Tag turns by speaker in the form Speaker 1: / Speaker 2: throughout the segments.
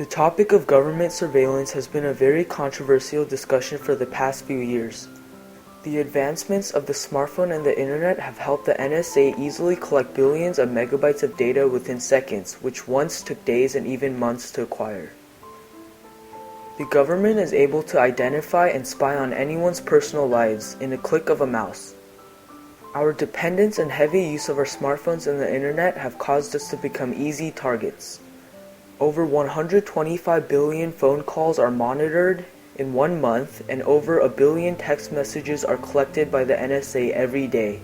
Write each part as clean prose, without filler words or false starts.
Speaker 1: The topic of government surveillance has been a very controversial discussion for the past few years. The advancements of the smartphone and the internet have helped the NSA easily collect billions of megabytes of data within seconds, which once took days and even months to acquire. The government is able to identify and spy on anyone's personal lives in a click of a mouse. Our dependence and heavy use of our smartphones and the internet have caused us to become easy targets. Over 125 billion phone calls are monitored in 1 month, and over 1 billion text messages are collected by the NSA every day.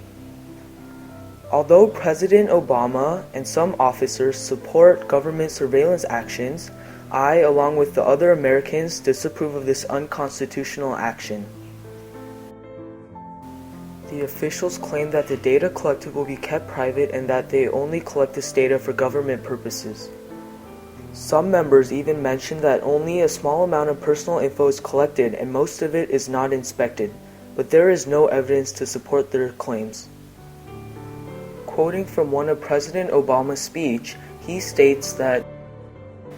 Speaker 1: Although President Obama and some officers support government surveillance actions, I, along with the other Americans, disapprove of this unconstitutional action. The officials claim that the data collected will be kept private and that they only collect this data for government purposes. Some members even mention that only a small amount of personal info is collected and most of it is not inspected, but there is no evidence to support their claims. Quoting from one of President Obama's speech, he states that,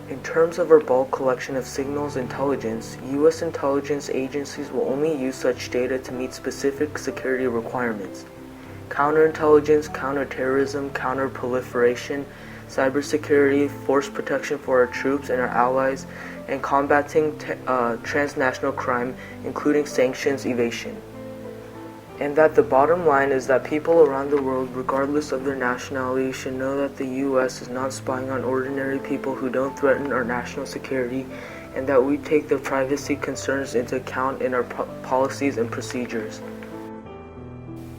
Speaker 1: "In terms of our bulk collection of signals intelligence, U.S. intelligence agencies will only use such data to meet specific security requirements. Counterintelligence, counterterrorism, counterproliferation, cybersecurity, force protection for our troops and our allies, and combating transnational crime, including sanctions evasion." And that the bottom line is that people around the world, regardless of their nationality, should know that the U.S. is not spying on ordinary people who don't threaten our national security, and that we take their privacy concerns into account in our policies and procedures.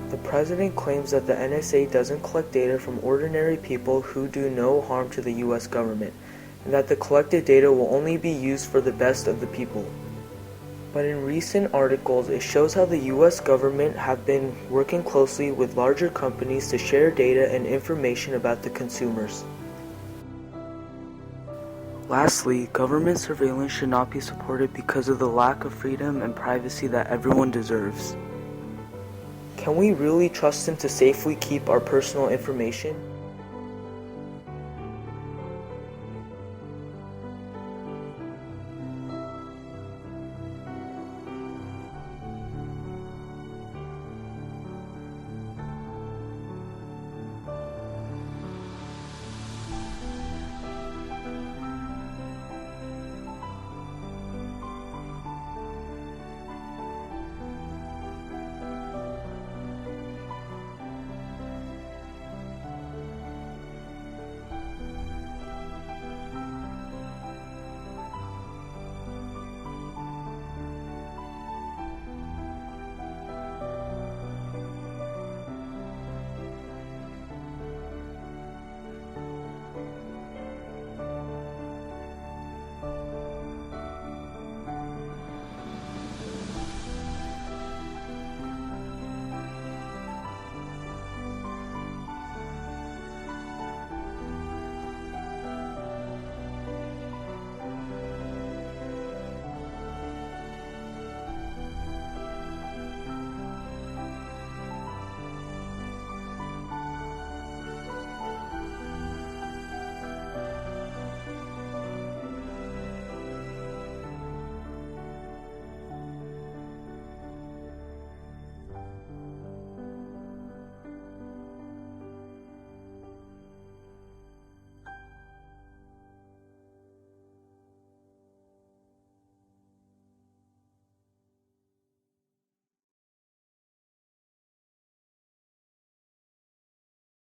Speaker 1: The President claims that the NSA doesn't collect data from ordinary people who do no harm to the U.S. government, and that the collected data will only be used for the best of the people. But in recent articles, it shows how the U.S. government have been working closely with larger companies to share data and information about the consumers. Lastly, government surveillance should not be supported because of the lack of freedom and privacy that everyone deserves. Can we really trust them to safely keep our personal information?